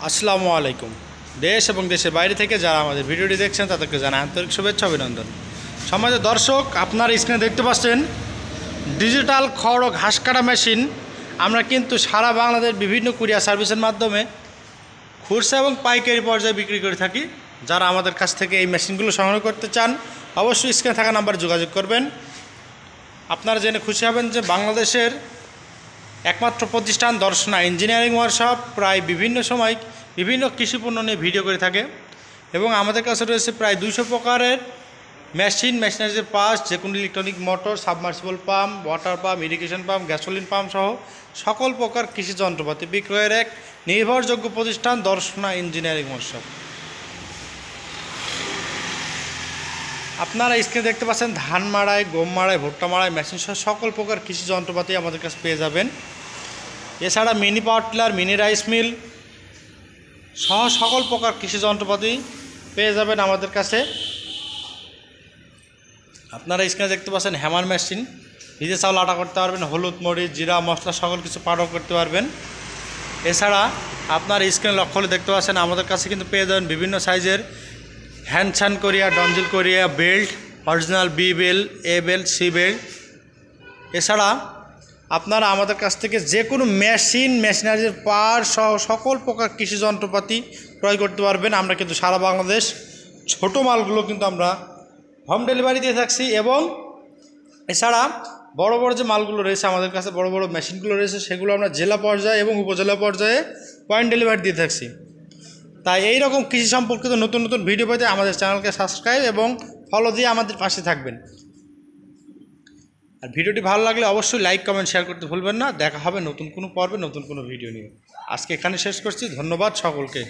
আসসালামু আলাইকুম। দেশ এবং দেশের বাইরে থেকে যারা আমাদের ভিডিওটি দেখছেন তাদেরকে জানাই আন্তরিক শুভেচ্ছা অভিনন্দন। সম্মানিত দর্শক, আপনার স্ক্রিনে দেখতে পাচ্ছেন ডিজিটাল খড় ও ঘাস কাটা মেশিন। আমরা কিন্তু সারা বাংলাদেশ বিভিন্ন কুরিয়ার সার্ভিসের মাধ্যমে খুচরা এবং পাইকারি পর্যায়ে বিক্রি করে থাকি। যারা আমাদের কাছ থেকে এই মেশিনগুলো সংগ্রহ করতে চান অবশ্যই স্ক্রিনে থাকা নাম্বারে যোগাযোগ করবেন। আপনারা জেনে খুশি হবেন যে বাংলাদেশের একমাত্র প্রতিষ্ঠান দর্শনা ইঞ্জিনিয়ারিং ওয়ার্কশপ প্রায় বিভিন্ন সময় বিভিন্ন কৃষিপণ্য নিয়ে ভিডিও করে থাকে এবং আমাদের কাছে রয়েছে প্রায় 200 প্রকারের মেশিনারিজের পার্টস, যে কোনো electronic motor, submersible pump, water pump, irrigation pump, gasoline pump সহ সকল প্রকার কৃষি যন্ত্রপাতি বিক্রয়ের এক নির্ভরযোগ্য প্রতিষ্ঠান দর্শনা ইঞ্জিনিয়ারিং ওয়ার্কশপ। আপনারা স্ক্রিনে দেখতে পাচ্ছেন ধান মাড়াই, গম মাড়াই, ভুট্টা মাড়াই মেশিন সহ সকল প্রকার কৃষি যন্ত্রপাতি আমাদের কাছে পেয়ে যাবেন। এছাড়া mini power tiller, mini rice mill সহ সকল প্রকার কৃষি যন্ত্রপাতি পেয়ে যাবেন আমাদের কাছে। আপনারা স্ক্রিনে দেখতে পাচ্ছেন হ্যামার মেশিন, ভিজে চাউল আটা করতে পারবেন, হলুদ, মরিচ, জিরা, মশলা সকল কিছু পাউডার করতে পারবেন। এছাড়া আপনার স্ক্রিনে লক্ষ্য হলে দেখতে পাচ্ছেন আমাদের কাছে কিন্তু পেয়ে যাবেন বিভিন্ন সাইজের হ্যান্ডসান কোরিয়া, ডনজিল Korea belt, original B belt, A belt, C belt. এছাড়া আপনারা আমাদের কাছ থেকে যে কোনো মেশিনারিজের পার সহ সকল প্রকার কৃষি যন্ত্রপাতি ক্রয় করতে পারবেন। আমরা কিন্তু সারা বাংলাদেশ ছোট মালগুলো কিন্তু আমরা হোম ডেলিভারি দিয়ে থাকছি এবং এছাড়া বড় বড় যে মালগুলো রয়েছে আমাদের কাছে, বড় বড় মেশিনগুলো রয়েছে, সেগুলো আমরা জেলা পর্যায়ে এবং উপজেলা পর্যায়ে পয়েন্ট ডেলিভারি দিয়ে থাকছি। তাই এই রকম কৃষি সম্পর্কিত নতুন নতুন ভিডিও পেতে আমাদের চ্যানেলকে সাবস্ক্রাইব এবং ফলো দিয়ে আমাদের পাশে থাকবেন। আর ভিডিওটি ভালো লাগলে অবশ্যই লাইক, কমেন্ট, শেয়ার করতে ভুলবেন না। দেখা হবে নতুন কোনো পর্বে নতুন কোনো ভিডিও নিয়ে। আজকে এখানে শেষ করছি। ধন্যবাদ সকলকে।